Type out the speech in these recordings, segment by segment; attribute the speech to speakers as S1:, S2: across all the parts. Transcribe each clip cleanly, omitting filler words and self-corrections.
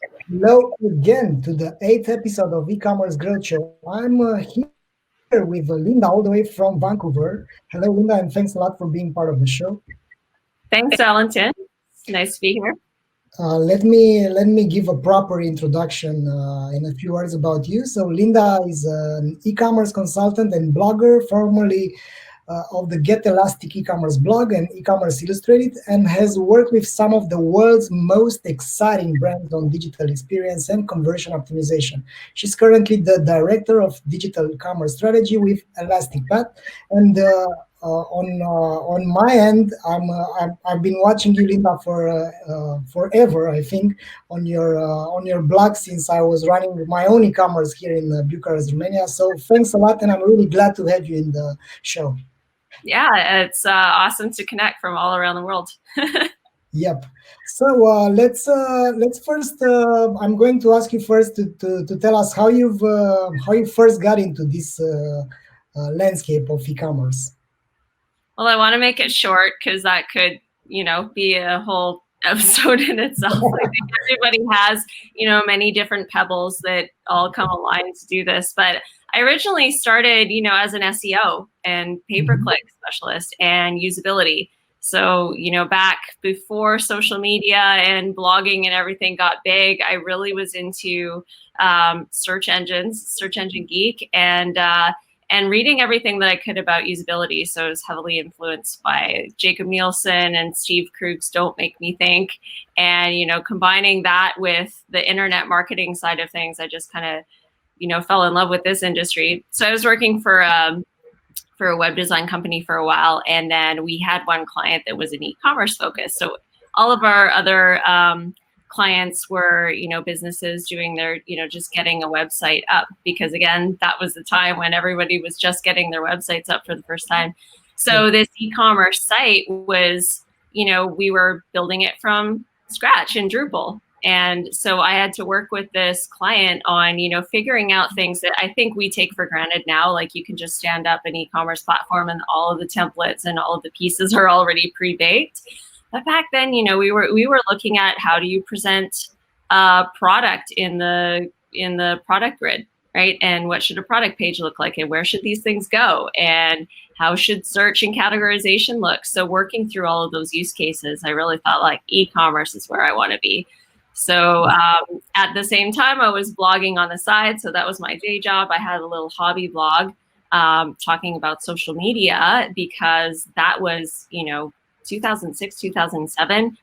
S1: Hello again to the eighth episode of Ecommerce Growth Show. I'm here with Linda all the way from Vancouver. Hello, Linda, and thanks a lot for being part of the show.
S2: Thanks, Valentin. It's nice to be here.
S1: Let me give a proper introduction in a few words about you. So, Linda is an e-commerce consultant and blogger, formerly of the Get Elastic Ecommerce blog and Ecommerce Illustrated, and has worked with some of the world's most exciting brands on digital experience and conversion optimization. She's currently the director of digital commerce strategy with Elastic Path, and on my end, I've been watching you, Linda, for forever. I think on your blog since I was running my own e-commerce here in Bucharest, Romania. So thanks a lot, and I'm really glad to have you in the show.
S2: Yeah, it's awesome to connect from all around the world.
S1: Yep. So let's first. I'm going to ask you first to tell us how you first got into this landscape of e-commerce.
S2: Well, I want to make it short because that could, be a whole episode in itself. I think everybody has, many different pebbles that all come aligned to do this. But I originally started, as an SEO and pay-per-click specialist and usability. So, back before social media and blogging and everything got big, I really was into search engine geek, and reading everything that I could about usability. So I was heavily influenced by Jacob Nielsen and Steve Krug's Don't Make Me Think. And, combining that with the internet marketing side of things, I just kind of, fell in love with this industry. So I was working for a web design company for a while. And then we had one client that was an e-commerce focus. So all of our other clients were, businesses doing their, just getting a website up, because again, that was the time when everybody was just getting their websites up for the first time. So this e-commerce site was, we were building it from scratch in Drupal. And so I had to work with this client on, figuring out things that I think we take for granted now. Like you can just stand up an e-commerce platform and all of the templates and all of the pieces are already pre-baked. But back then, we were looking at how do you present a product in the product grid, right? And what should a product page look like? And where should these things go? And how should search and categorization look? So working through all of those use cases, I really felt like e-commerce is where I want to be. So at the same time, I was blogging on the side. So that was my day job. I had a little hobby blog talking about social media, because that was, 2006, 2007.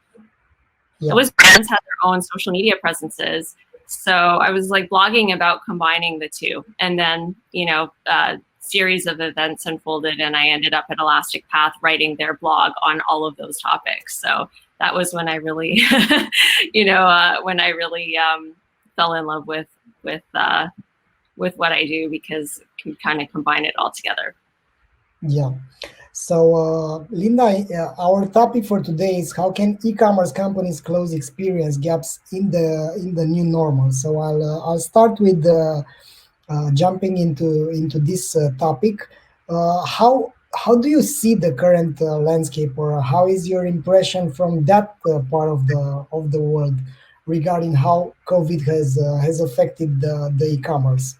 S2: It was brands had their own social media presences. So I was like blogging about combining the two. And then, series of events unfolded and I ended up at Elastic Path writing their blog on all of those topics. So that was when I really, fell in love with what I do, because I can kind of combine it all together.
S1: Yeah. So, Linda, our topic for today is how can e-commerce companies close experience gaps in the new normal. So I'll start with jumping into this topic. How do you see the current landscape, or how is your impression from that part of the world regarding how COVID has affected the e-commerce?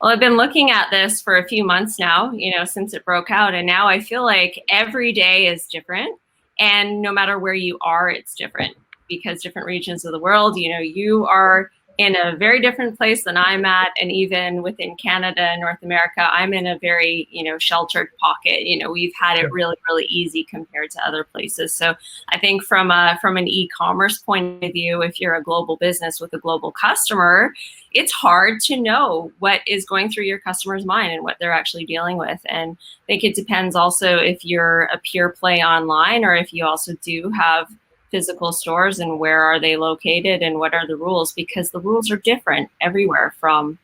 S2: Well, I've been looking at this for a few months now, since it broke out. And now I feel like every day is different. And no matter where you are, it's different, because different regions of the world, you are in a very different place than I'm at. And even within Canada and North America, I'm in a very, sheltered pocket. We've had it really, really easy compared to other places. So I think from an e-commerce point of view, if you're a global business with a global customer, it's hard to know what is going through your customer's mind and what they're actually dealing with. And I think it depends also if you're a pure play online, or if you also do have physical stores, and where are they located and what are the rules, because the rules are different everywhere from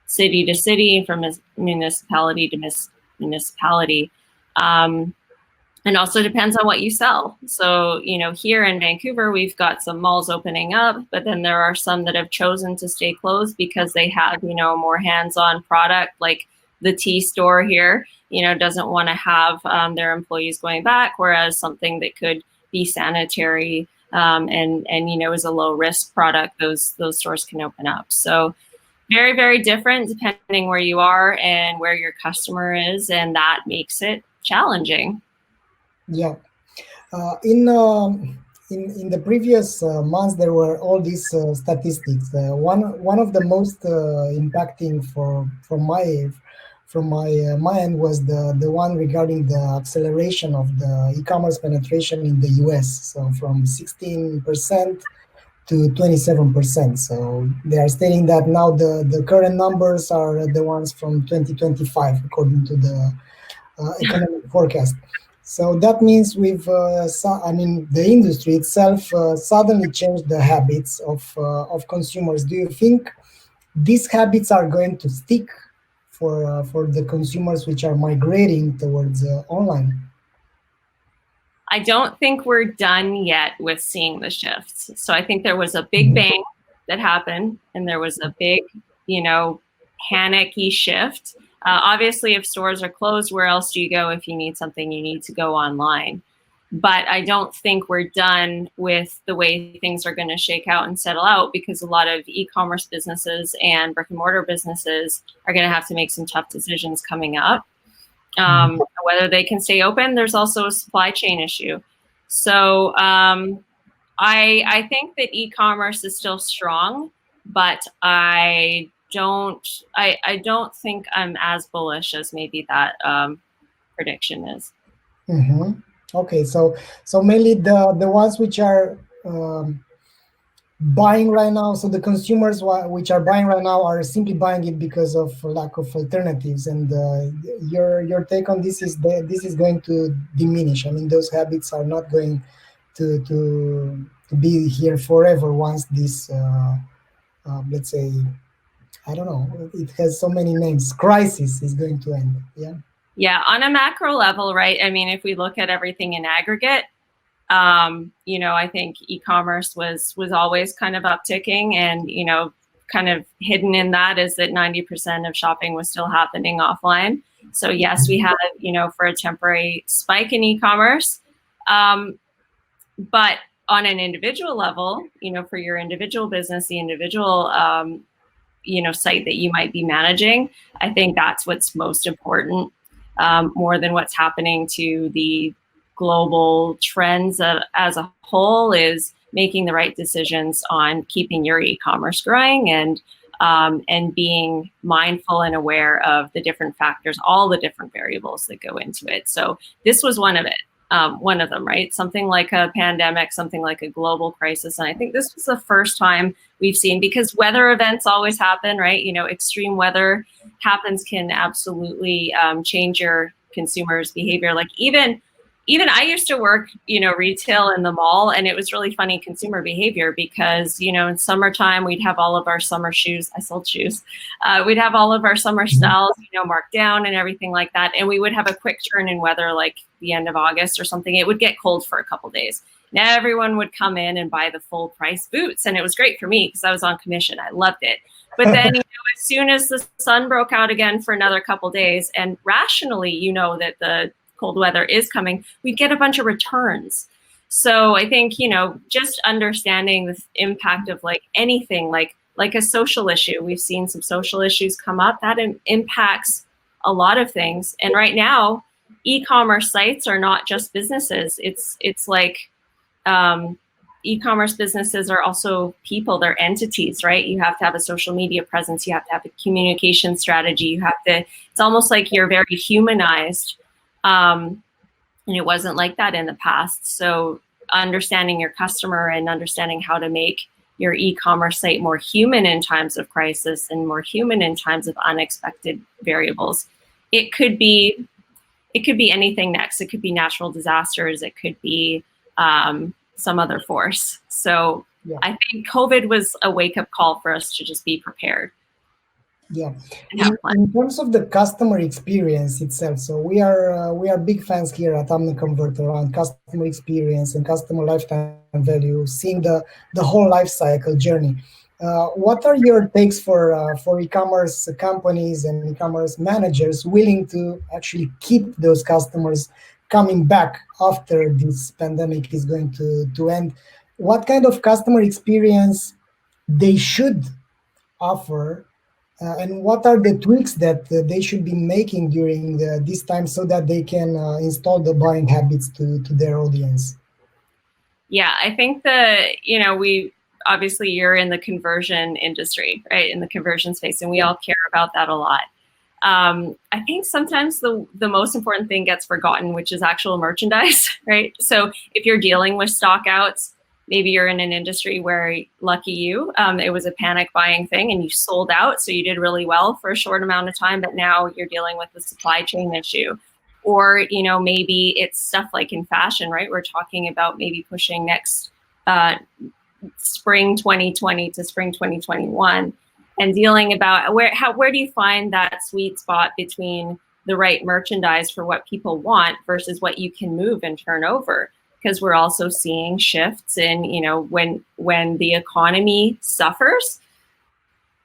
S2: city to city, from municipality to municipality. And also depends on what you sell. So, here in Vancouver, we've got some malls opening up, but then there are some that have chosen to stay closed because they have, more hands-on product, like the tea store here, doesn't want to have their employees going back, whereas something that could be sanitary and is a low risk product, those stores can open up. So very, very different depending where you are and where your customer is, and that makes it challenging.
S1: Yeah. In the previous months, there were all these statistics. One of the most impacting from my end was the one regarding the acceleration of the e-commerce penetration in the US. So from 16% to 27%. So they are stating that now the current numbers are the ones from 2025, according to the economic forecast. So that means the industry itself suddenly changed the habits of consumers. Do you think these habits are going to stick for the consumers which are migrating towards online?
S2: I don't think we're done yet with seeing the shifts. So I think there was a big bang that happened, and there was a big, panicky shift. Obviously, if stores are closed, where else do you go if you need something? You need to go online. But I don't think we're done with the way things are going to shake out and settle out, because a lot of e-commerce businesses and brick and mortar businesses are going to have to make some tough decisions coming up. Whether they can stay open, there's also a supply chain issue. So I think that e-commerce is still strong, but I don't think I'm as bullish as maybe that prediction is.
S1: Mm-hmm. Okay, so mainly the ones which are buying right now, so the consumers which are buying right now are simply buying it because of lack of alternatives. And your take on this is this is going to diminish. I mean, those habits are not going to be here forever once this let's say, I don't know, it has so many names, crisis is going to end.
S2: Yeah, on a macro level, right? I mean, if we look at everything in aggregate, I think e-commerce was always kind of upticking, and kind of hidden in that is that 90% of shopping was still happening offline. So yes, we had for a temporary spike in e-commerce, but on an individual level, for your individual business, the individual site that you might be managing, I think that's what's most important, more than what's happening to the global trends as a whole, is making the right decisions on keeping your e-commerce growing, and being mindful and aware of the different factors, all the different variables that go into it. So this was one of them, right? Something like a pandemic, something like a global crisis. And I think this was the first time we've seen, because weather events always happen, right? Extreme weather happens can absolutely change your consumers' behavior. Like even I used to work, retail in the mall, and it was really funny consumer behavior, because, in summertime, we'd have all of our summer shoes. I sold shoes. We'd have all of our summer styles, marked down and everything like that. And we would have a quick turn in weather, like the end of August or something. It would get cold for a couple days. And everyone would come in and buy the full price boots. And it was great for me because I was on commission. I loved it. But then, as soon as the sun broke out again for another couple days, and rationally, that the cold weather is coming, we get a bunch of returns. So I think, just understanding the impact of like anything, like a social issue. We've seen some social issues come up that impacts a lot of things. And right now, e-commerce sites are not just businesses. It's like e-commerce businesses are also people, they're entities, right? You have to have a social media presence. You have to have a communication strategy. It's almost like you're very humanized. And it wasn't like that in the past. So understanding your customer and understanding how to make your e-commerce site more human in times of crisis and more human in times of unexpected variables. It could be anything next. It could be natural disasters. It could be some other force. So yeah. I think COVID was a wake-up call for us to just be prepared.
S1: Yeah. In terms of the customer experience itself, so we are big fans here at OmniConvert around customer experience and customer lifetime value, seeing the whole life cycle journey. What are your takes for e-commerce companies and e-commerce managers willing to actually keep those customers coming back after this pandemic is going to end? what kind of customer experience they should offer, and what are the tweaks that they should be making during this time so that they can install the buying habits to their audience?
S2: Yeah, I think we obviously you're in the conversion industry, right? In the conversion space, and we all care about that a lot. I think sometimes the most important thing gets forgotten, which is actual merchandise, right? So if you're dealing with stockouts, maybe you're in an industry where, lucky you, it was a panic buying thing and you sold out, so you did really well for a short amount of time, but now you're dealing with the supply chain issue. Or, maybe it's stuff like in fashion, right? We're talking about maybe pushing next spring 2020 to spring 2021 and dealing about where do you find that sweet spot between the right merchandise for what people want versus what you can move and turn over? Because we're also seeing shifts in, when the economy suffers,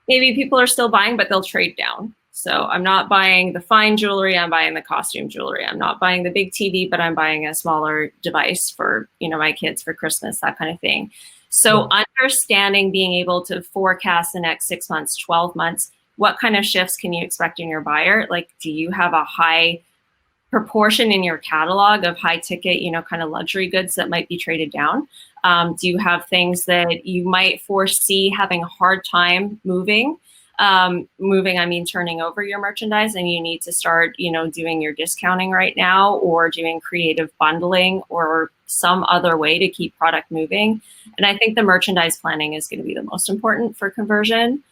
S2: maybe people are still buying, but they'll trade down. So I'm not buying the fine jewelry, I'm buying the costume jewelry. I'm not buying the big TV, but I'm buying a smaller device for, my kids for Christmas, that kind of thing. So understanding, being able to forecast the next 6 months, 12 months, what kind of shifts can you expect in your buyer? Like, do you have a high proportion in your catalog of high ticket, kind of luxury goods that might be traded down? Do you have things that you might foresee having a hard time moving? I mean, turning over your merchandise, and you need to start, doing your discounting right now, or doing creative bundling or some other way to keep product moving. And I think the merchandise planning is going to be the most important for conversion,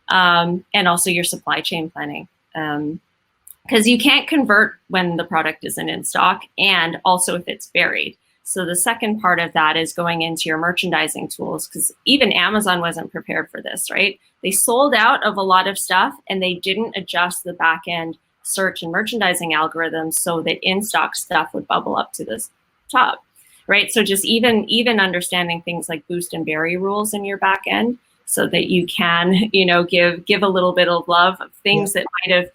S2: and also your supply chain planning. Because you can't convert when the product isn't in stock, and also if it's buried. So the second part of that is going into your merchandising tools, because even Amazon wasn't prepared for this, right? They sold out of a lot of stuff and they didn't adjust the back end search and merchandising algorithms so that in-stock stuff would bubble up to the top, right? So just even understanding things like boost and bury rules in your back end so that you can, give a little bit of love of things that might have,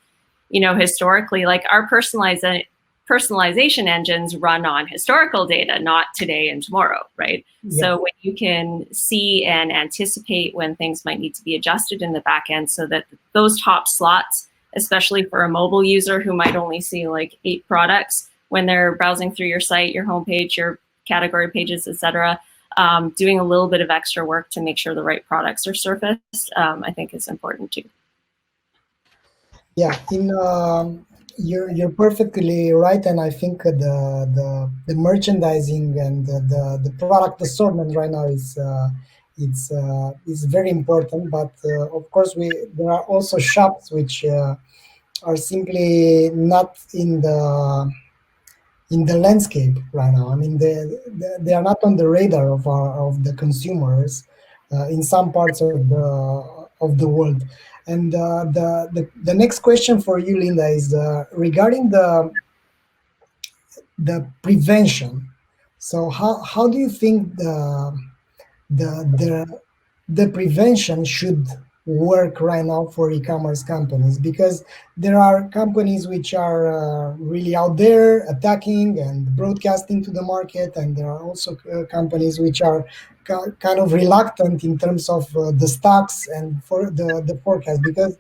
S2: historically, like our personalization engines run on historical data, not today and tomorrow, right? Yeah. So when you can see and anticipate when things might need to be adjusted in the back end so that those top slots, especially for a mobile user who might only see like 8 products when they're browsing through your site, your homepage, your category pages, etc., doing a little bit of extra work to make sure the right products are surfaced, I think is important too.
S1: Yeah, you're perfectly right, and I think the merchandising and the product assortment right now is very important. But of course, there are also shops which are simply not in the landscape right now. I mean, they are not on the radar of the consumers in some parts of the world. And the next question for you, Linda, is regarding the prevention. So how do you think the prevention should work right now for e-commerce companies? Because there are companies which are really out there attacking and broadcasting to the market, and there are also companies which are kind of reluctant in terms of the stocks and for the forecast. Because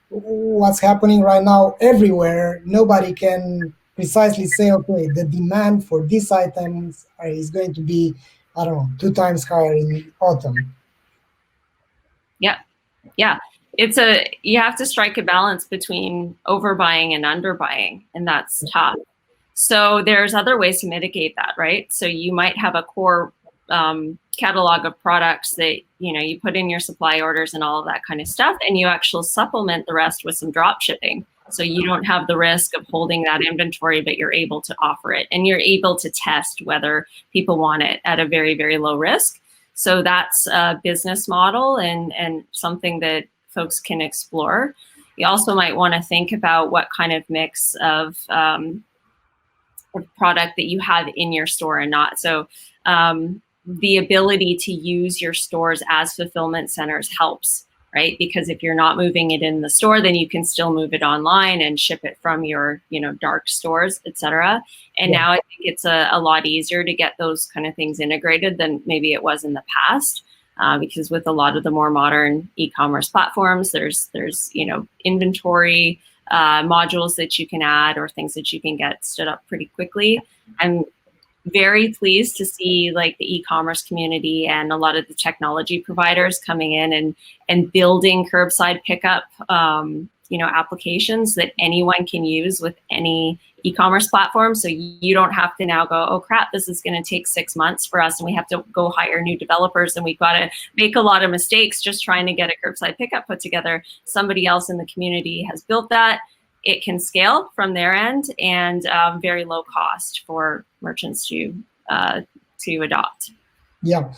S1: what's happening right now everywhere, nobody can precisely say, okay, the demand for these items is going to be, I don't know, 2 times higher in autumn.
S2: Yeah. You have to strike a balance between overbuying and underbuying, and that's tough. So there's other ways to mitigate that, right? So you might have a core catalog of products that, you put in your supply orders and all of that kind of stuff, and you actually supplement the rest with some drop shipping. So you don't have the risk of holding that inventory, but you're able to offer it, and you're able to test whether people want it at a very, very low risk. So that's a business model and something that folks can explore. You also might want to think about what kind of mix of product that you have in your store and not. So the ability to use your stores as fulfillment centers helps. right? Because if you're not moving it in the store, then you can still move it online and ship it from your, dark stores, etc. And now I think it's a lot easier to get those kind of things integrated than maybe it was in the past. Because with a lot of the more modern e-commerce platforms, there's inventory modules that you can add or things that you can get stood up pretty quickly. I'm very pleased to see like the e-commerce community and a lot of the technology providers coming in and building curbside pickup applications that anyone can use with any e-commerce platform. So you don't have to now go, oh crap, this is going to take 6 months for us and we have to go hire new developers and we've got to make a lot of mistakes just trying to get a curbside pickup put together. Somebody else in the community has built that. It can scale from their end and very low cost for merchants to adopt.
S1: Yeah.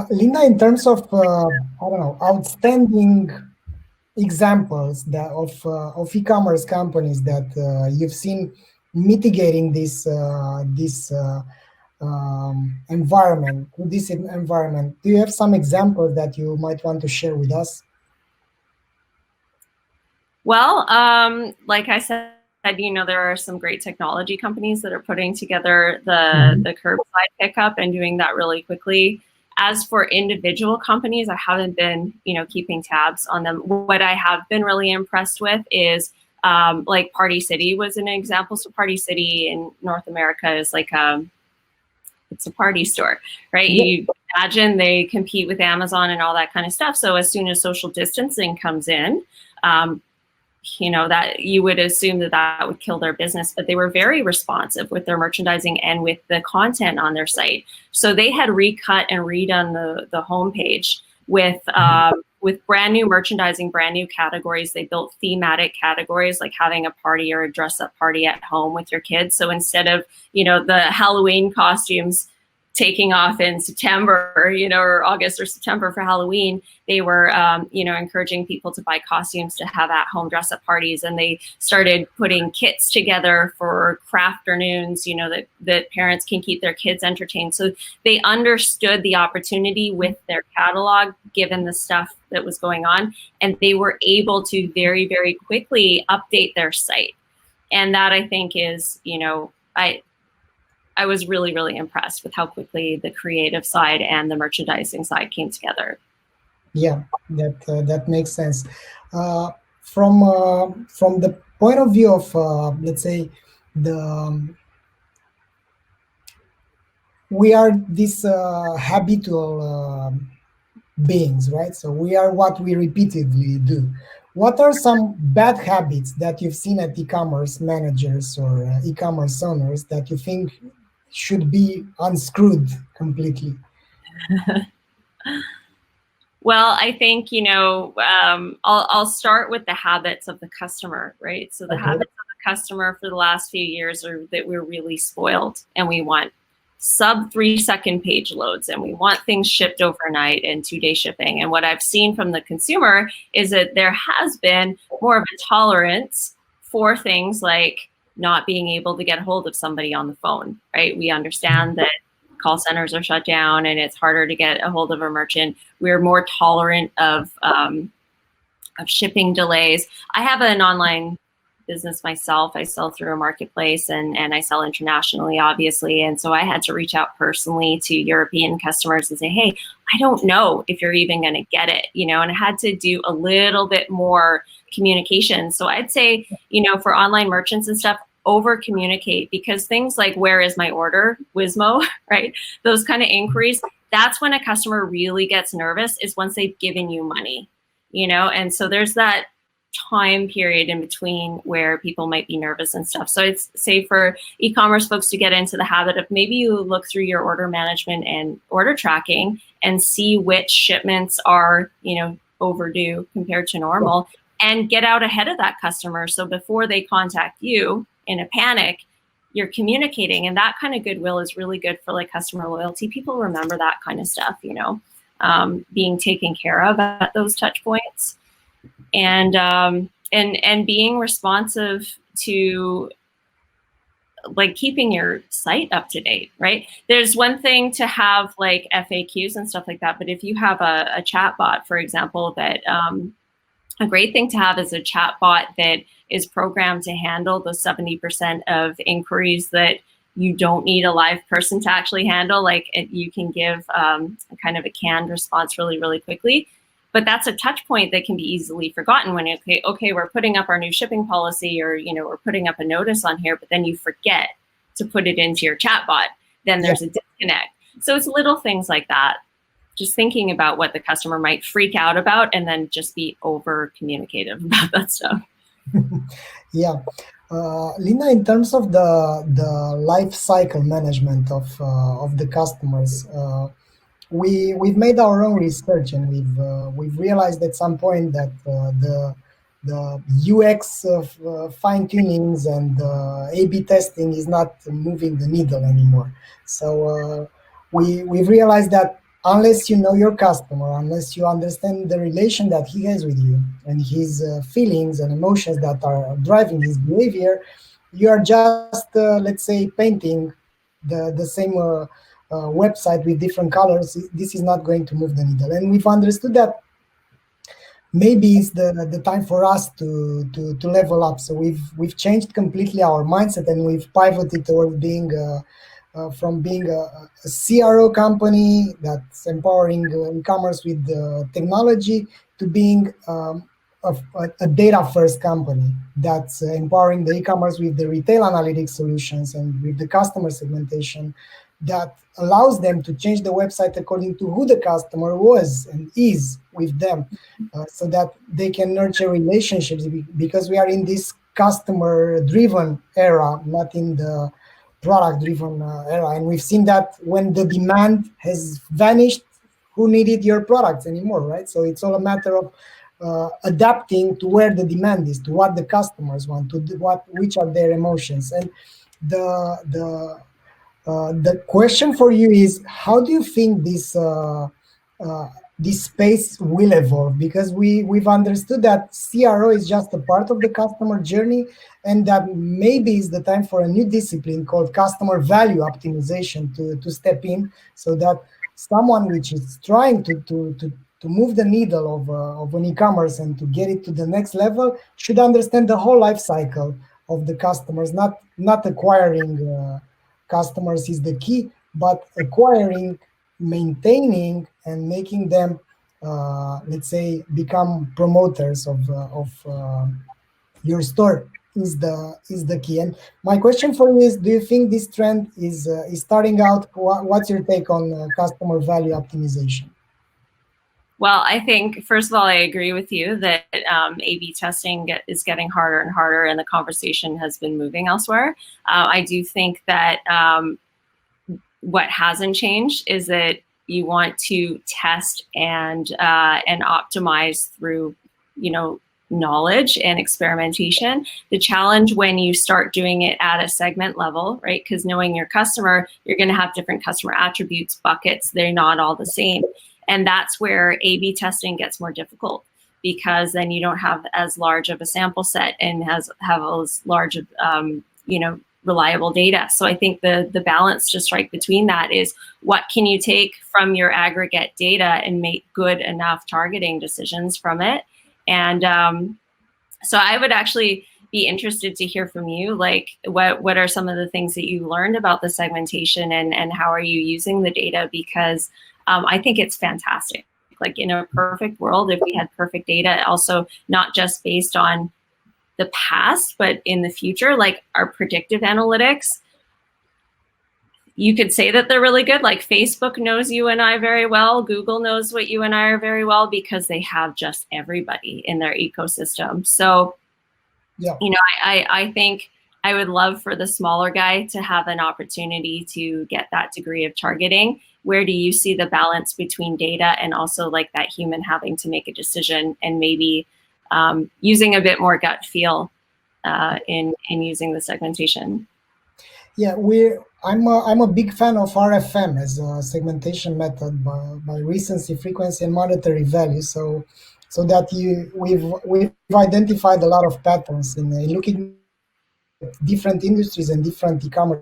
S1: Linda, in terms of, outstanding examples of e-commerce companies that you've seen mitigating this environment, do you have some examples that you might want to share with us?
S2: Well, like I said, there are some great technology companies that are putting together the curbside pickup and doing that really quickly. As for individual companies, I haven't been, keeping tabs on them. What I have been really impressed with is like Party City was an example. So Party City in North America is like it's a party store, right? Yeah. You imagine they compete with Amazon and all that kind of stuff. So as soon as social distancing comes in, that you would assume that would kill their business, but they were very responsive with their merchandising and with the content on their site. So they had recut and redone the homepage with brand new merchandising, brand new categories. They built thematic categories like having a party or a dress-up party at home with your kids. So instead of, the Halloween costumes taking off in September, or August or September for Halloween, they were, encouraging people to buy costumes to have at-home dress-up parties, and they started putting kits together for crafternoons, that parents can keep their kids entertained. So they understood the opportunity with their catalog, given the stuff that was going on, and they were able to very, very quickly update their site. And that, I think, is, I was really, really impressed with how quickly the creative side and the merchandising side came together.
S1: Yeah, that makes sense. From the point of view of, let's say, we are these habitual beings, right? So we are what we repeatedly do. What are some bad habits that you've seen at e-commerce managers or e-commerce owners that you think should be unscrewed completely?
S2: Well, I think, I'll start with the habits of the customer, right? So the habits of the customer for the last few years are that we're really spoiled and we want sub 3-second page loads and we want things shipped overnight and 2-day shipping. And what I've seen from the consumer is that there has been more of a tolerance for things like not being able to get a hold of somebody on the phone, right? We understand that call centers are shut down and it's harder to get a hold of a merchant. We're more tolerant of shipping delays. I have an online business myself. I sell through a marketplace and I sell internationally, obviously. And so I had to reach out personally to European customers and say, hey, I don't know if you're even going to get it, and I had to do a little bit more communication. So I'd say, for online merchants and stuff, over communicate, because things like where is my order, Wismo, right? Those kind of inquiries, that's when a customer really gets nervous, is once they've given you money, and so there's that time period in between where people might be nervous and stuff. So it's say for e-commerce folks to get into the habit of maybe you look through your order management and order tracking and see which shipments are, overdue compared to normal, and get out ahead of that customer. So before they contact you in a panic, you're communicating, and that kind of goodwill is really good for like customer loyalty. People remember that kind of stuff, being taken care of at those touch points, and being responsive to like keeping your site up to date, right? There's one thing to have like FAQs and stuff like that, but if you have a chat bot, for example, that a great thing to have is a chat bot that is programmed to handle the 70% of inquiries that you don't need a live person to actually handle. Like you can give kind of a canned response really, really quickly. But that's a touch point that can be easily forgotten when you say, okay, we're putting up our new shipping policy, or we're putting up a notice on here, but then you forget to put it into your chatbot. Then there's a disconnect. So it's little things like that. Just thinking about what the customer might freak out about, and then just be over communicative about that stuff.
S1: Yeah. Linda, in terms of the life cycle management of the customers, we've made our own research, and we've realized at some point that the UX of fine tunings and A/B testing is not moving the needle anymore. So we've realized that unless you know your customer, unless you understand the relation that he has with you and his feelings and emotions that are driving his behavior, you are just let's say painting the same website with different colors. This is not going to move the needle. And we've understood that maybe it's the time for us to level up. So we've changed completely our mindset, and we've pivoted towards being from being a CRO company that's empowering e-commerce with technology to being a data-first company that's empowering the e-commerce with the retail analytics solutions and with the customer segmentation that allows them to change the website according to who the customer was and is with them, so that they can nurture relationships, because we are in this customer-driven era, not in the product-driven era. And we've seen that when the demand has vanished, who needed your products anymore, right? So it's all a matter of adapting to where the demand is, to what the customers want, to which are their emotions. And the question for you is, how do you think this space will evolve? Because we've understood that CRO is just a part of the customer journey, and that maybe it's the time for a new discipline called customer value optimization to step in, so that someone which is trying to move the needle of an e-commerce and to get it to the next level should understand the whole life cycle of the customers, not acquiring customers is the key, but acquiring, maintaining, and making them, let's say, become promoters of your store is the key. And my question for you is: do you think this trend is starting out? What's your take on customer value optimization?
S2: Well, I think, first of all, I agree with you that A/B testing is getting harder and harder, and the conversation has been moving elsewhere. I do think that what hasn't changed is that you want to test and optimize through, knowledge and experimentation. The challenge when you start doing it at a segment level, right? Because knowing your customer, you're going to have different customer attributes, buckets. They're not all the same. And that's where A/B testing gets more difficult, because then you don't have as large of a sample set and have as large of, reliable data. So I think the balance to strike between that is, what can you take from your aggregate data and make good enough targeting decisions from it? And so I would actually be interested to hear from you, like what are some of the things that you learned about the segmentation, and how are you using the data? Because I think it's fantastic. Like, in a perfect world, if we had perfect data, also not just based on the past, but in the future, like our predictive analytics, you could say that they're really good. Like Facebook knows you and I very well. Google knows what you and I are very well, because they have just everybody in their ecosystem. So,
S1: yeah,
S2: I think I would love for the smaller guy to have an opportunity to get that degree of targeting. Where do you see the balance between data and also like that human having to make a decision, and maybe using a bit more gut feel in using the segmentation?
S1: Yeah, I'm a big fan of RFM as a segmentation method by recency, frequency, and monetary value. So that we've identified a lot of patterns in looking different industries and different e-commerce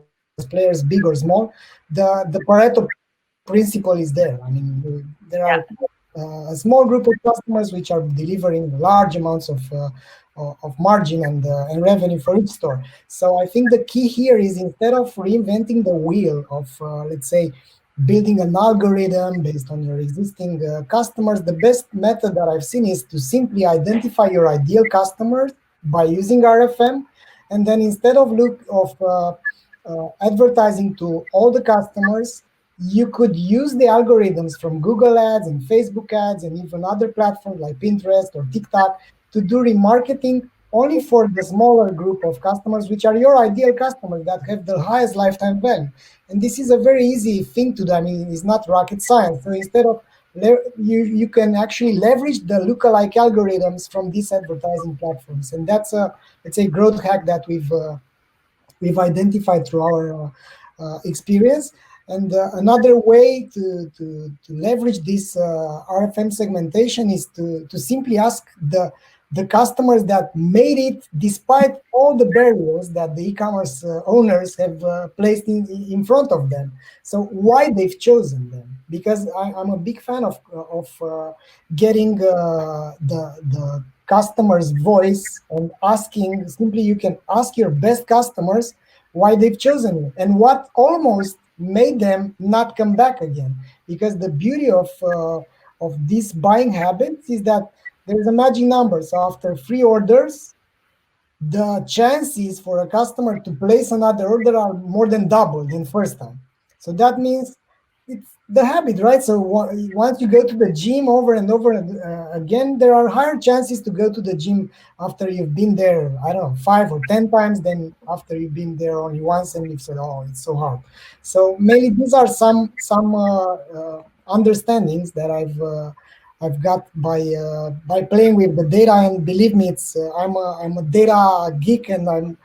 S1: players, big or small, the Pareto principle is there. I mean, there are
S2: Yeah.
S1: a small group of customers which are delivering large amounts of margin and revenue for each store. So I think the key here is, instead of reinventing the wheel of let's say building an algorithm based on your existing customers, the best method that I've seen is to simply identify your ideal customers by using RFM, and then instead of advertising to all the customers, you could use the algorithms from Google Ads and Facebook Ads and even other platforms like Pinterest or TikTok to do remarketing only for the smaller group of customers, which are your ideal customers that have the highest lifetime value. And this is a very easy thing to do. I mean, it's not rocket science. So instead of you can actually leverage the lookalike algorithms from these advertising platforms, and that's a, let's say, growth hack that we've identified through our experience. And another way to leverage this RFM segmentation is to simply ask the customers that made it despite all the barriers that the e-commerce owners have placed in front of them. So why they've chosen them? Because I'm a big fan of getting the customer's voice and asking. Simply, you can ask your best customers why they've chosen you and what almost made them not come back again. Because the beauty of these buying habits is that there's a magic number. So after 3 orders, the chances for a customer to place another order are more than double than first time. So that means it's the habit, right? So once you go to the gym over and over again, there are higher chances to go to the gym after you've been there, I don't know, 5 or 10 times than after you've been there only once and you've said, oh, it's so hard. So mainly these are some understandings that I've got by playing with the data. And believe me, it's I'm a data geek, and I'm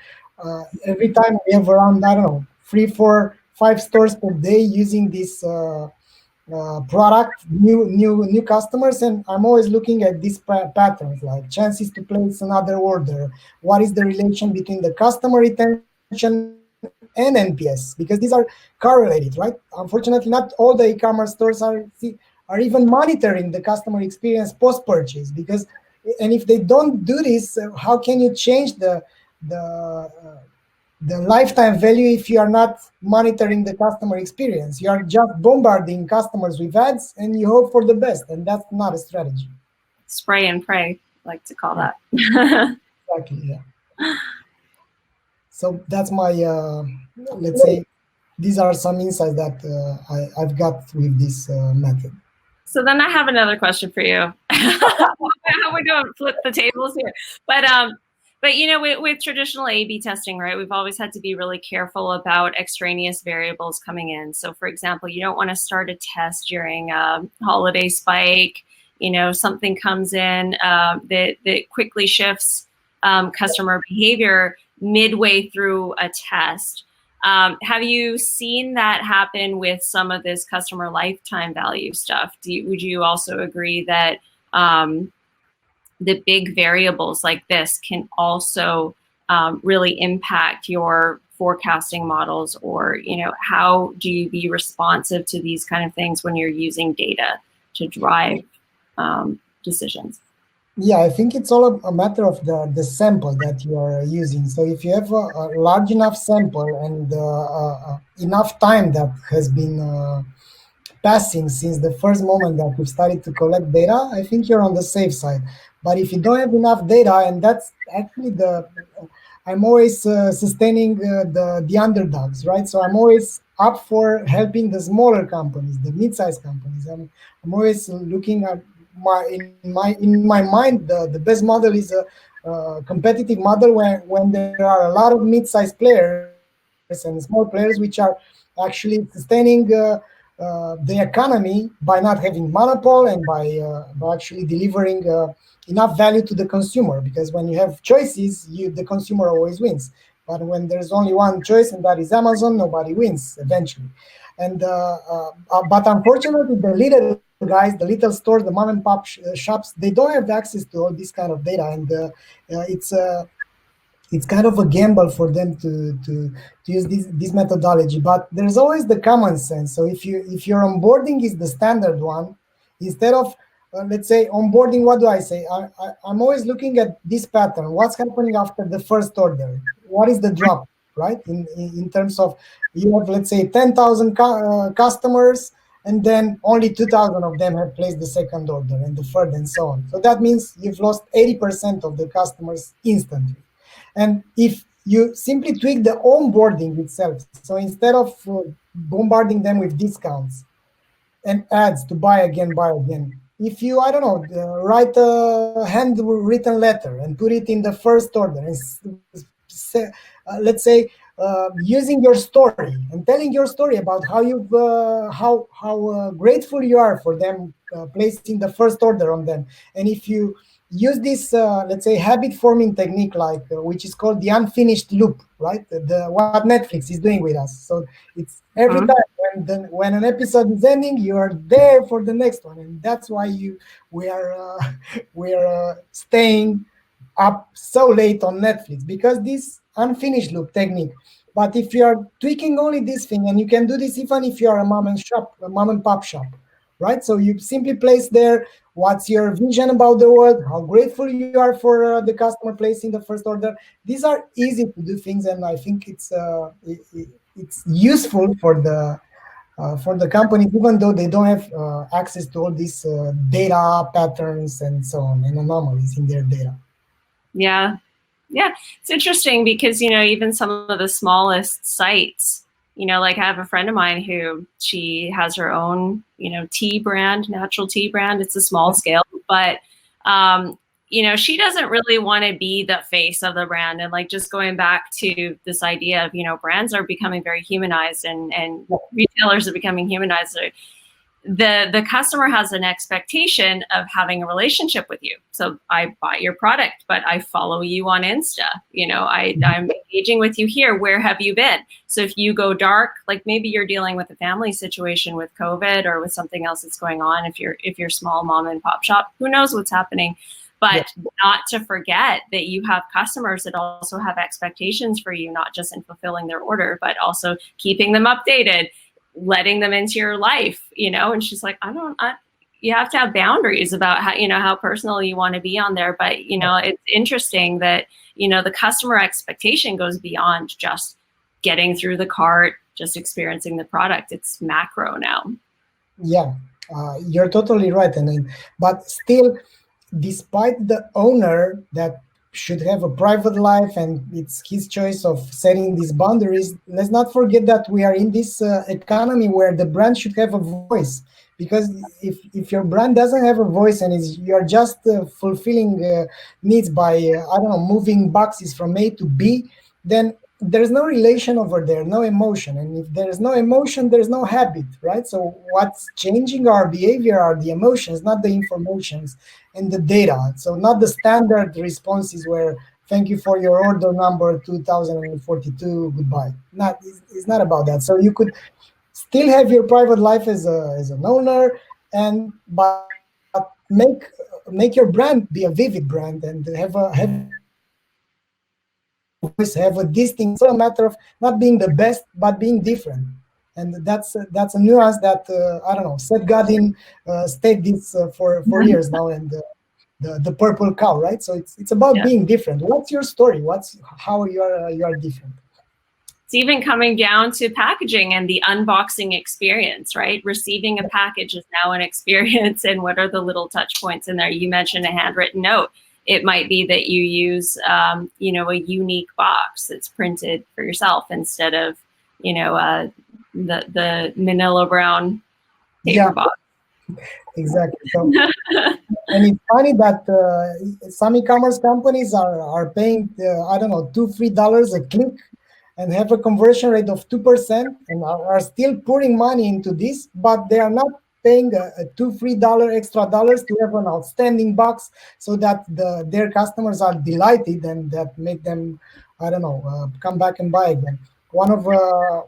S1: every time we have around, I don't know, 3, 4, 5 stores per day using this product, new customers, and I'm always looking at these patterns, like chances to place another order, what is the relation between the customer retention and NPS, because these are correlated, right? Unfortunately, not all the e-commerce stores are even monitoring the customer experience post-purchase, because, and if they don't do this, how can you change the the lifetime value if you are not monitoring the customer experience? You are just bombarding customers with ads and you hope for the best, and that's not a strategy.
S2: Spray and pray, I like to call that.
S1: Exactly, yeah. So that's my, let's say, these are some insights that I've got with this method.
S2: So then I have another question for you. How we doing? Flip the tables here. But you know, with traditional A/B testing, right, we've always had to be really careful about extraneous variables coming in. So, for example, you don't want to start a test during a holiday spike. You know, something comes in that quickly shifts customer behavior midway through a test. Have you seen that happen with some of this customer lifetime value stuff? Would you also agree that the big variables like this can also really impact your forecasting models? Or, you know, how do you be responsive to these kind of things when you're using data to drive decisions?
S1: Yeah, I think it's all a matter of the sample that you are using. So if you have a large enough sample and enough time that has been passing since the first moment that we started to collect data, I think you're on the safe side. But if you don't have enough data, and that's actually I'm always sustaining the underdogs, right? So I'm always up for helping the smaller companies, the mid-sized companies. I'm always looking at in my mind, the best model is a competitive model when there are a lot of mid-sized players and small players which are actually sustaining the economy by not having monopoly and by actually delivering enough value to the consumer. Because when you have choices, the consumer always wins. But when there's only one choice, and that is Amazon, nobody wins eventually. And but unfortunately, the little guys, the little stores, the mom and pop shops, they don't have access to all this kind of data, and it's it's kind of a gamble for them to use this methodology. But there's always the common sense. So if your onboarding is the standard one, instead of let's say onboarding, what do I say? I'm always looking at this pattern. What's happening after the first order? What is the drop, right? In terms of, you have, let's say, 10,000 customers, and then only 2,000 of them have placed the second order and the third and so on. So that means you've lost 80% of the customers instantly. And if you simply tweak the onboarding itself, so instead of bombarding them with discounts and ads to buy again, if you, I don't know, write a handwritten letter and put it in the first order, and let's say using your story and telling your story about how you've how grateful you are for them placing the first order on them, and if you use this let's say habit forming technique, like which is called the unfinished loop, right? What Netflix is doing with us. So it's every time when an episode is ending, you are there for the next one, and that's why we're staying up so late on Netflix, because this unfinished loop technique. But if you are tweaking only this thing, and you can do this even if you are a mom and pop shop, right? So you simply place there what's your vision about the world, how grateful you are for the customer placing the first order. These are easy to do things, and I think it's useful for the companies, even though they don't have access to all these data patterns and so on, and anomalies in their data.
S2: Yeah. It's interesting because, even some of the smallest sites, like I have a friend of mine who, she has her own, tea brand, natural tea brand. It's a small scale, but, she doesn't really want to be the face of the brand. And like, just going back to this idea of, brands are becoming very humanized, and retailers are becoming humanized. The customer has an expectation of having a relationship with you. So I bought your product, but I follow you on Insta. I'm engaging with you here. Where have you been? So if you go dark, like maybe you're dealing with a family situation with COVID or with something else that's going on. If you're small mom and pop shop, who knows what's happening? But not to forget that you have customers that also have expectations for you, not just in fulfilling their order, but also keeping them updated, letting them into your life, and she's like, you have to have boundaries about how personal you want to be on there. But, it's interesting that, the customer expectation goes beyond just getting through the cart, just experiencing the product. It's macro now.
S1: Yeah, you're totally right. But still, despite the owner that should have a private life and it's his choice of setting these boundaries, let's not forget that we are in this economy where the brand should have a voice. Because if your brand doesn't have a voice and you're just fulfilling needs by I don't know, moving boxes from A to B, then there's no relation over there, no emotion. And if there's no emotion, there's no habit, right? So what's changing our behavior are the emotions, not the informations and the data. So not the standard responses where thank you for your order number 2042, goodbye. It's not about that. So you could still have your private life as an owner, but make your brand be a vivid brand and have a voice, have a distinct. It's all a matter of not being the best, but being different. And that's a nuance that I don't know. Seth Godin stated this for years now, and the purple cow, right? So it's about being different. What's your story? How you are different?
S2: It's even coming down to packaging and the unboxing experience, right? Receiving a package is now an experience, and what are the little touch points in there? You mentioned a handwritten note. It might be that you use, a unique box that's printed for yourself instead of, the manila brown paper box.
S1: Exactly. So, and it's funny that some e-commerce companies are paying, I don't know, $2-3 a click and have a conversion rate of 2% and are still pouring money into this, but they are not paying a $2-3 extra dollars to have an outstanding box, so that their customers are delighted and that make them, I don't know, come back and buy again. One of our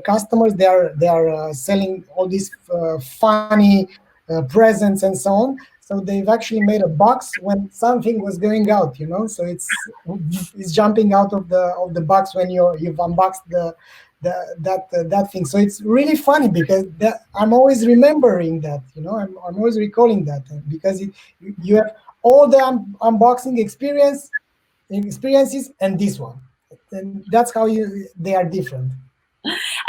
S1: customers, they are selling all these funny presents and so on. So they've actually made a box when something was going out, So it's jumping out of the box when you've unboxed that thing. So it's really funny because I'm always remembering that, I'm always recalling that because you have all the unboxing experiences and this one, and that's how they are different.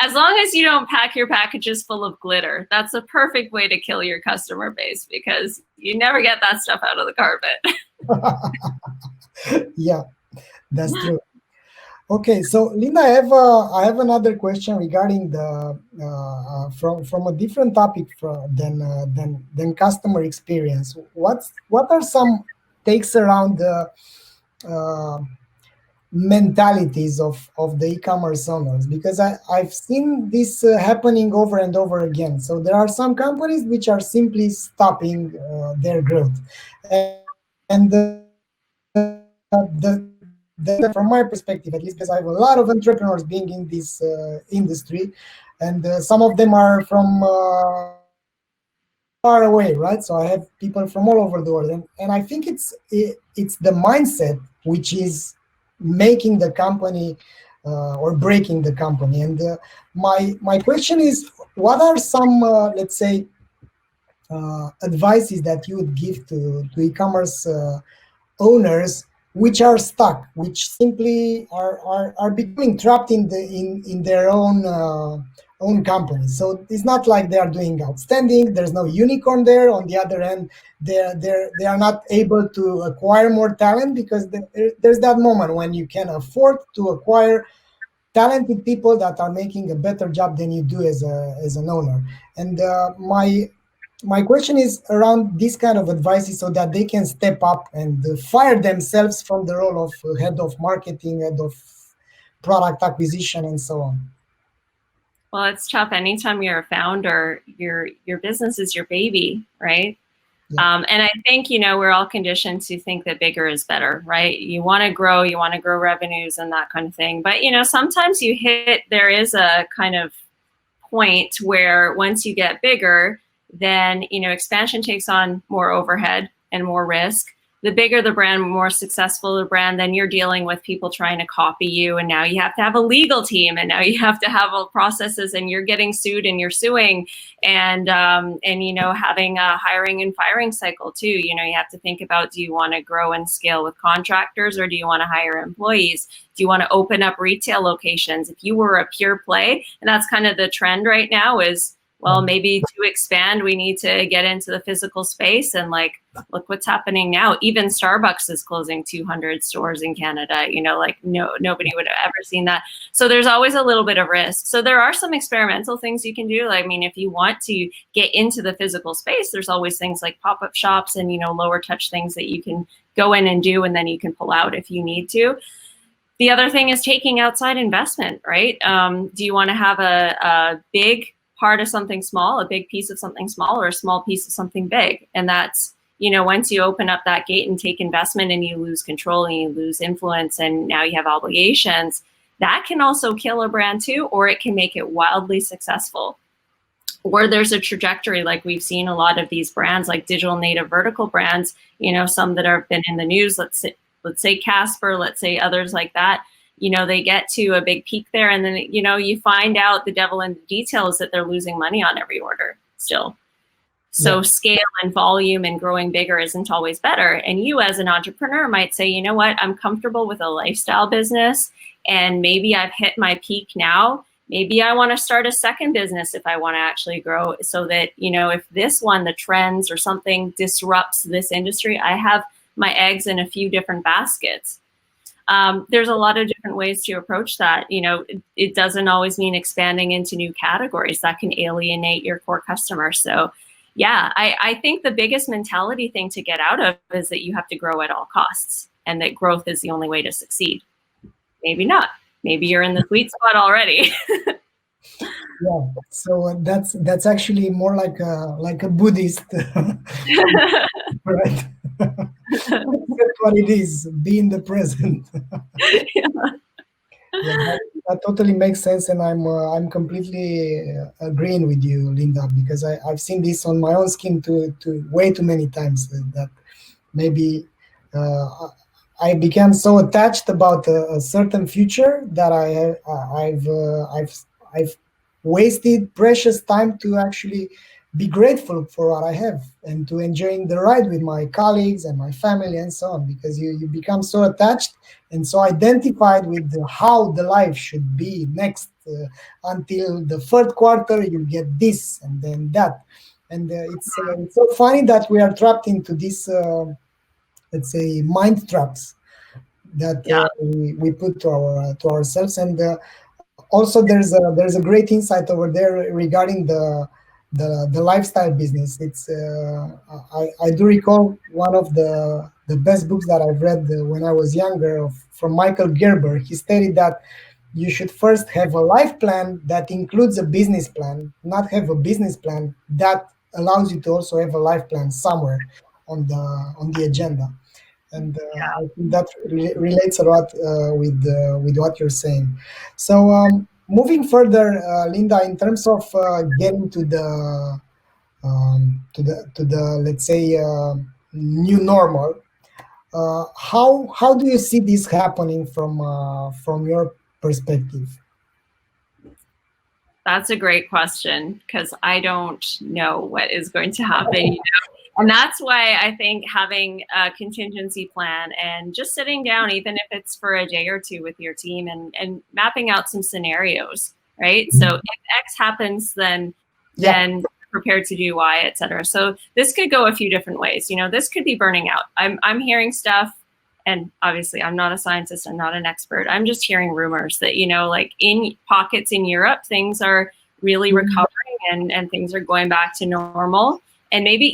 S2: As long as you don't pack your packages full of glitter, that's a perfect way to kill your customer base because you never get that stuff out of the carpet.
S1: Yeah, that's true. Okay, so Linda, I have another question regarding the from a different topic than customer experience. What are some takes around the uh, mentalities of the e-commerce owners, because I've seen this happening over and over again. So there are some companies which are simply stopping their growth, and from my perspective, at least, because I have a lot of entrepreneurs being in this industry, and some of them are from far away, right? So I have people from all over the world, and I think it's the mindset which is making the company or breaking the company. And my question is, what are some let's say advices that you would give to e-commerce owners which are stuck, which simply are becoming trapped in their own company? So it's not like they are doing outstanding. There's no unicorn there. On the other hand, they are not able to acquire more talent, because there's that moment when you can afford to acquire talented people that are making a better job than you do as an owner. And my question is around this kind of advice, so that they can step up and fire themselves from the role of head of marketing, head of product acquisition, and so on.
S2: Well, it's tough. Anytime you're a founder, your business is your baby, right? Yeah. And I think, we're all conditioned to think that bigger is better, right? You want to grow revenues and that kind of thing. But, sometimes there is a kind of point where once you get bigger, then, expansion takes on more overhead and more risk. The bigger the brand, more successful the brand, then you're dealing with people trying to copy you. And now you have to have a legal team, and now you have to have all processes, and you're getting sued and you're suing, and having a hiring and firing cycle too. You have to think about, do you want to grow and scale with contractors, or do you want to hire employees? Do you want to open up retail locations? If you were a pure play, and that's kind of the trend right now, is, well, maybe to expand, we need to get into the physical space. And look what's happening now. Even Starbucks is closing 200 stores in Canada. Nobody would have ever seen that. So there's always a little bit of risk. So there are some experimental things you can do. If you want to get into the physical space, there's always things like pop-up shops and, lower touch things that you can go in and do, and then you can pull out if you need to. The other thing is taking outside investment, right? Do you want to have a big part of something small, a big piece of something small, or a small piece of something big? And that's, once you open up that gate and take investment, and you lose control and you lose influence, and now you have obligations, that can also kill a brand too, or it can make it wildly successful. Or there's a trajectory, like we've seen a lot of these brands, like digital native vertical brands, some that have been in the news, let's say Casper, let's say others like that. They get to a big peak there, and then, you find out the devil in the details, that they're losing money on every order still. So scale and volume and growing bigger isn't always better. And you as an entrepreneur might say, you know what, I'm comfortable with a lifestyle business, and maybe I've hit my peak now. Maybe I want to start a second business if I want to actually grow, so that, if this one, the trends or something disrupts this industry, I have my eggs in a few different baskets. There's a lot of different ways to approach that. It doesn't always mean expanding into new categories that can alienate your core customer. So yeah, I think the biggest mentality thing to get out of is that you have to grow at all costs, and that growth is the only way to succeed. Maybe not. Maybe you're in the sweet spot already.
S1: Yeah, so that's actually more like a Buddhist, right? That's what it is. Be in the present.
S2: Yeah.
S1: Yeah, That totally makes sense, and I'm completely agreeing with you, Linda, because I've seen this on my own skin to way too many times that maybe I became so attached about a certain future that I've wasted precious time to actually be grateful for what I have and to enjoying the ride with my colleagues and my family and so on, because you become so attached and so identified with how the life should be next until the third quarter you get this and then that. And it's so funny that we are trapped into this let's say mind traps that
S2: Yeah.
S1: we put to ourselves. And also there's a great insight over there regarding the lifestyle business. It's I do recall one of the best books that I've read when I was younger from Michael Gerber. He stated that you should first have a life plan that includes a business plan, not have a business plan that allows you to also have a life plan somewhere on the agenda. And I think that relates a lot with what you're saying. So moving further, Linda, in terms of getting to the let's say new normal, how do you see this happening from your perspective?
S2: That's a great question because I don't know what is going to happen. And that's why I think having a contingency plan and just sitting down, even if it's for a day or two with your team and mapping out some scenarios, right? So if X happens, then prepared to do Y, et cetera. So this could go a few different ways. This could be burning out. I'm hearing stuff, and obviously I'm not a scientist, I'm not an expert. I'm just hearing rumors that, like in pockets in Europe, things are really recovering and things are going back to normal. And maybe,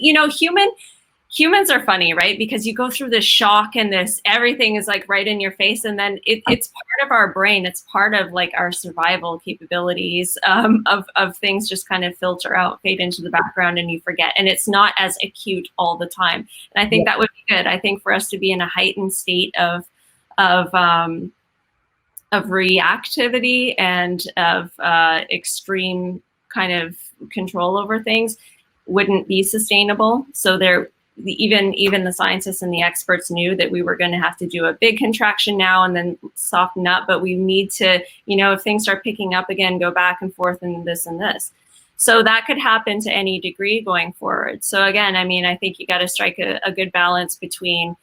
S2: humans are funny, right? Because you go through this shock and everything is like right in your face. And then it's part of our brain. It's part of like our survival capabilities of things just kind of filter out, fade into the background, and you forget. And it's not as acute all the time. And I think that would be good. I think for us to be in a heightened state of reactivity and of extreme kind of control over things wouldn't be sustainable. So even the scientists and the experts knew that we were going to have to do a big contraction now and then soften up, but we need to, if things start picking up again, go back and forth and this and this. So that could happen to any degree going forward. So again, I think you got to strike a good balance between,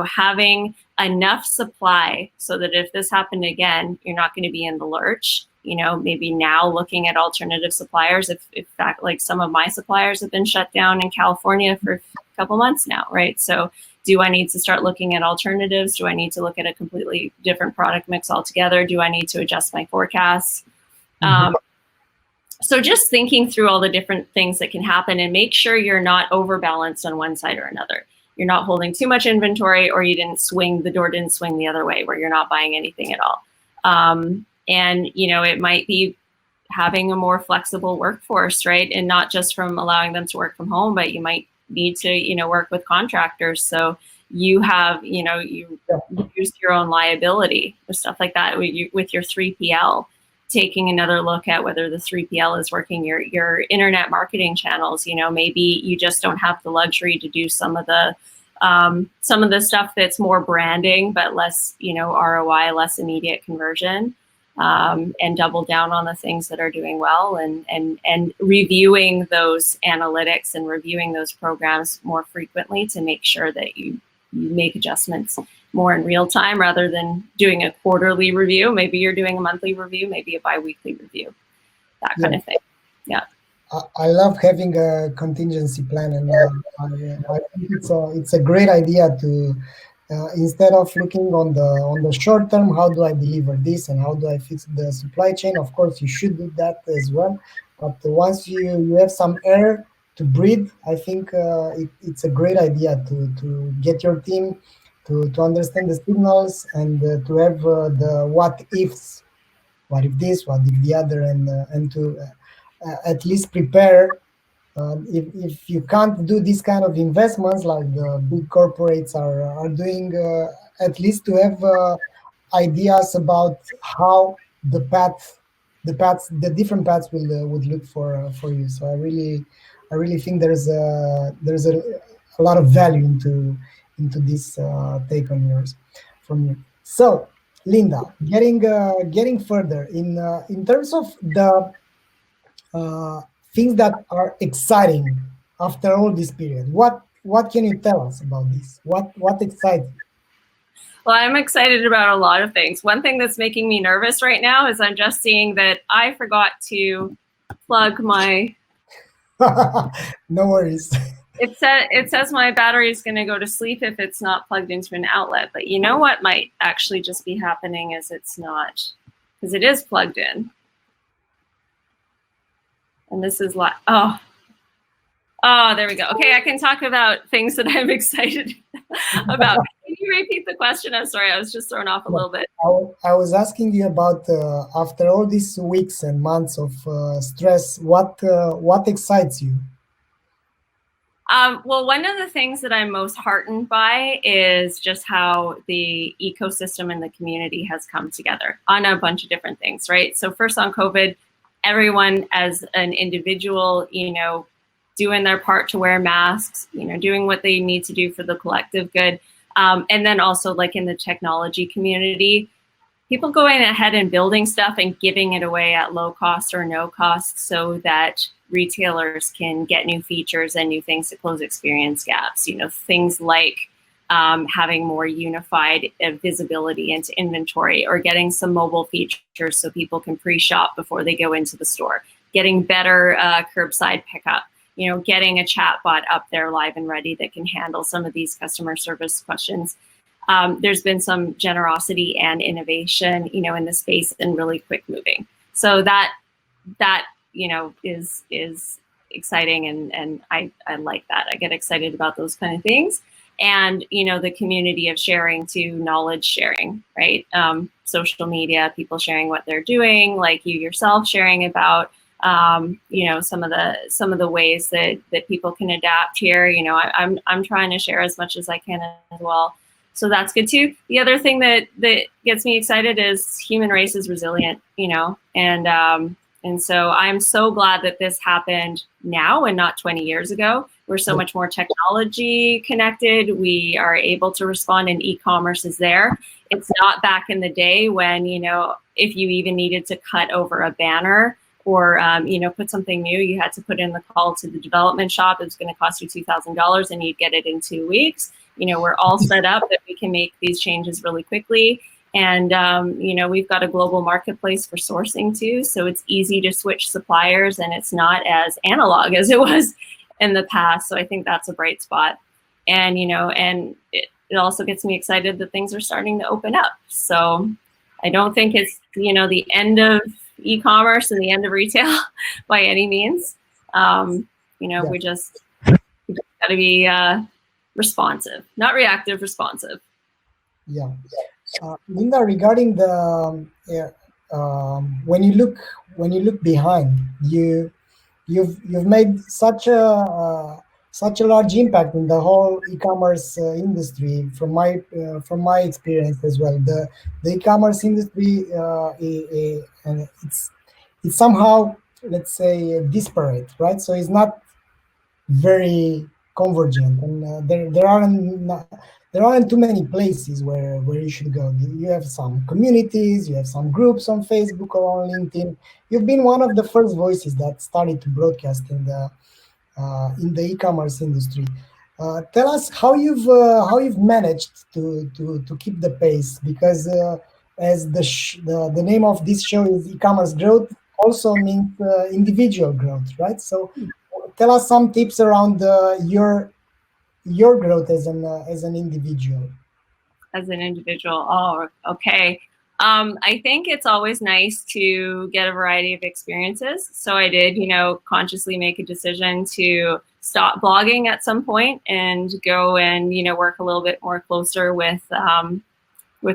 S2: having enough supply so that if this happened again, you're not going to be in the lurch. Maybe now looking at alternative suppliers, if fact, like some of my suppliers have been shut down in California for a couple months now, right? So do I need to start looking at alternatives? Do I need to look at a completely different product mix altogether? Do I need to adjust my forecasts? So just thinking through all the different things that can happen and make sure you're not overbalanced on one side or another. You're not holding too much inventory, or the door didn't swing the other way where you're not buying anything at all. And, it might be having a more flexible workforce, right? And not just from allowing them to work from home, but you might need to, work with contractors. So you have, you use your own liability or stuff like that with your 3PL, taking another look at whether the 3PL is working your internet marketing channels. Maybe you just don't have the luxury to do some of the stuff that's more branding, but less, ROI, less immediate conversion. And double down on the things that are doing well and reviewing those analytics and reviewing those programs more frequently to make sure that you make adjustments more in real time rather than doing a quarterly review. Maybe you're doing a monthly review, maybe a bi-weekly review, that kind of thing. Yeah.
S1: I love having a contingency plan, and I think it's a great idea to instead of looking on the short term, how do I deliver this and how do I fix the supply chain? Of course, you should do that as well. But once you have some air to breathe, I think it's a great idea to get your team to understand the signals and to have the what ifs, what if this, what if the other, and to at least prepare. If you can't do this kind of investments like the big corporates are doing, at least to have ideas about how the the different paths will would look for you. So I really think there's a lot of value into this take on yours from you. So Linda, getting further in terms of the things that are exciting after all this period, what can you tell us about this? What excites you?
S2: Well, I'm excited about a lot of things. One thing that's making me nervous right now is I'm just seeing that I forgot to plug my.
S1: No worries.
S2: It says my battery is going to go to sleep if it's not plugged into an outlet. But you know what might actually just be happening is it's not, because it is plugged in. And this is like, oh, there we go. Okay, I can talk about things that I'm excited about. Can you repeat the question? I'm sorry, I was just thrown off a little bit.
S1: I was asking you about after all these weeks and months of stress, what excites you?
S2: Well, one of the things that I'm most heartened by is just how the ecosystem and the community has come together on a bunch of different things, right? So first on COVID, everyone as an individual, doing their part to wear masks, doing what they need to do for the collective good. And then also like in the technology community, people going ahead and building stuff and giving it away at low cost or no cost so that retailers can get new features and new things to close experience gaps. Things like having more unified visibility into inventory, or getting some mobile features so people can pre-shop before they go into the store, getting better curbside pickup, getting a chat bot up there live and ready that can handle some of these customer service questions. There's been some generosity and innovation, in the space and really quick moving. So that is exciting, and I like that. I get excited about those kind of things. And, the community of sharing to knowledge sharing, right? Social media, people sharing what they're doing, like you yourself sharing about, some of the ways that people can adapt here. I'm trying to share as much as I can as well. So that's good too. The other thing that gets me excited is human race is resilient, and so I'm so glad that this happened now and not 20 years ago. We're so much more technology connected. We are able to respond, and e-commerce is there. It's not back in the day when, if you even needed to cut over a banner or, put something new, you had to put in the call to the development shop. It was going to cost you $2,000 and you'd get it in 2 weeks. We're all set up that we can make these changes really quickly. And, we've got a global marketplace for sourcing too. So it's easy to switch suppliers, and it's not as analog as it was in the past. So I think that's a bright spot. And, and it also gets me excited that things are starting to open up. So I don't think it's, the end of e-commerce and the end of retail by any means. We just got to be responsive, not reactive, responsive.
S1: Yeah. Linda, regarding the when you look behind, you've made such a large impact in the whole e-commerce industry. From my experience as well, the e-commerce industry and it's somehow, let's say, disparate, right? So it's not very convergent, and there aren't too many places where you should go. You have some communities, you have some groups on Facebook or on LinkedIn. You've been one of the first voices that started to broadcast in the e-commerce industry. Tell us how you've managed to keep the pace, because as the name of this show is e-commerce growth, also means individual growth, right? So tell us some tips around your growth as an individual.
S2: As an individual. Oh, okay. I think it's always nice to get a variety of experiences. So I did, consciously make a decision to stop blogging at some point and go and, work a little bit more closer with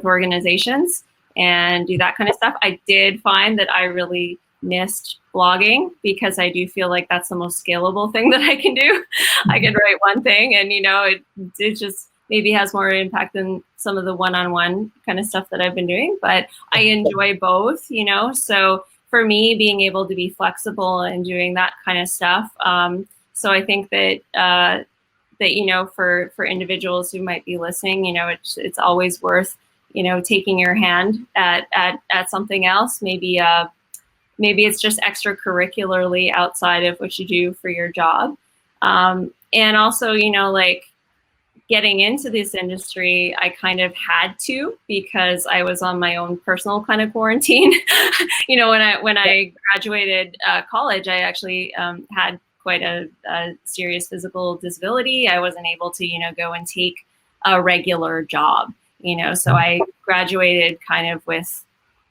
S2: organizations and do that kind of stuff. I did find that I really missed blogging, because I do feel like that's the most scalable thing that I can do. I can write one thing and, it just maybe has more impact than some of the one-on-one kind of stuff that I've been doing, but I enjoy both, so for me, being able to be flexible and doing that kind of stuff. So I think that for individuals who might be listening, it's always worth taking your hand at something else. Maybe it's just extracurricularly outside of what you do for your job, and also like getting into this industry, I kind of had to, because I was on my own personal kind of quarantine. When I graduated college, I actually had quite a serious physical disability. I wasn't able to, go and take a regular job, so I graduated kind of with,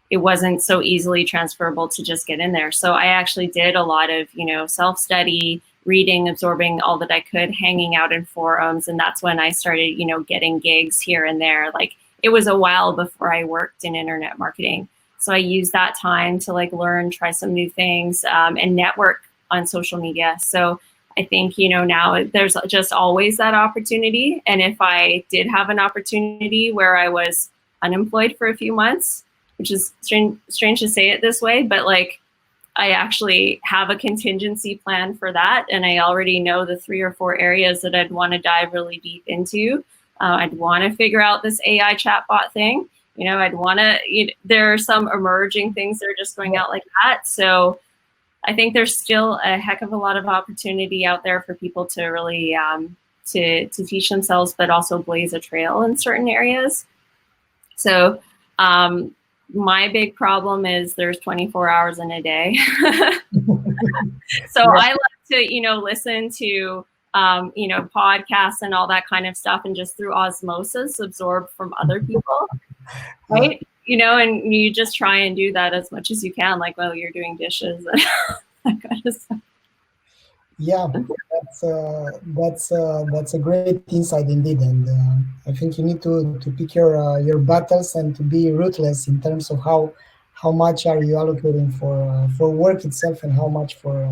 S2: it wasn't so easily transferable to just get in there. So I actually did a lot of, self-study, reading, absorbing all that I could, hanging out in forums. And that's when I started, getting gigs here and there. Like, it was a while before I worked in internet marketing. So I used that time to learn, try some new things, and network on social media. So I think, now there's just always that opportunity. And if I did have an opportunity where I was unemployed for a few months, which is strange to say it this way, but I actually have a contingency plan for that. And I already know the 3 or 4 areas that I'd want to dive really deep into. I'd want to figure out this AI chatbot thing. I'd want to, there are some emerging things that are just going out like that. So I think there's still a heck of a lot of opportunity out there for people to really, to teach themselves, but also blaze a trail in certain areas. So, my big problem is there's 24 hours in a day. So I like to, listen to, podcasts and all that kind of stuff, and just through osmosis absorb from other people, right? And you just try and do that as much as you can, while you're doing dishes and that kind of stuff.
S1: Yeah, that's a great insight indeed, and I think you need to pick your battles and to be ruthless in terms of how much are you allocating for work itself, and how much for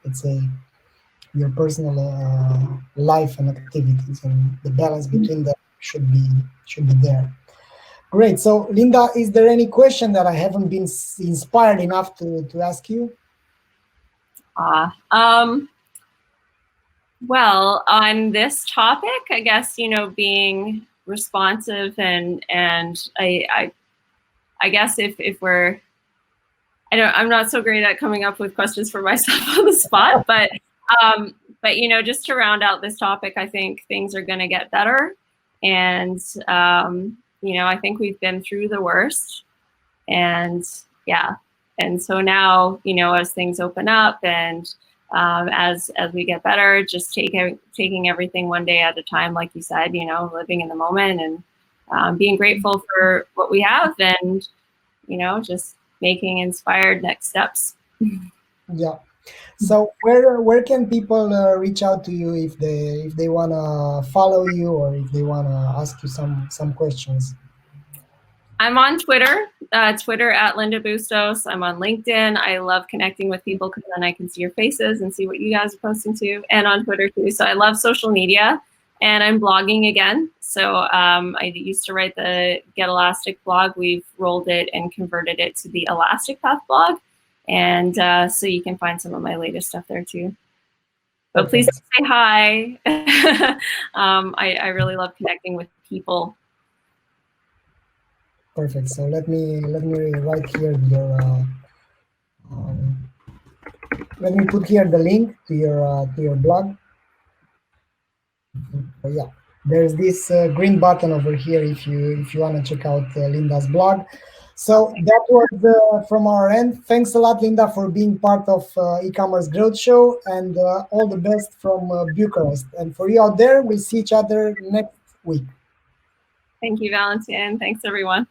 S1: let's say your personal life and activities, and the balance between them should be there. Great. So Linda, is there any question that I haven't been inspired enough to ask you?
S2: Well, on this topic, I guess, being responsive and I guess if we're, I'm not so great at coming up with questions for myself on the spot, but just to round out this topic, I think things are going to get better. And, I think we've been through the worst, and yeah. And so now, as things open up and as we get better, just taking everything one day at a time, like you said, living in the moment, and being grateful for what we have, and just making inspired next steps.
S1: Yeah. So where can people reach out to you if they want to follow you, or if they want to ask you some questions?
S2: I'm on Twitter, Twitter at Linda Bustos. I'm on LinkedIn. I love connecting with people because then I can see your faces and see what you guys are posting to, and on Twitter too. So I love social media, and I'm blogging again. So I used to write the Get Elastic blog. We've rolled it and converted it to the Elastic Path blog. And so you can find some of my latest stuff there too. But please say hi. I really love connecting with people.
S1: Perfect. So let me write here your. Let me put here the link to your blog. Yeah, there's this green button over here if you want to check out Linda's blog. So that was from our end. Thanks a lot, Linda, for being part of e-commerce Growth Show, and all the best from Bucharest. And for you out there, we'll see each other next week.
S2: Thank you, Valentin. Thanks, everyone.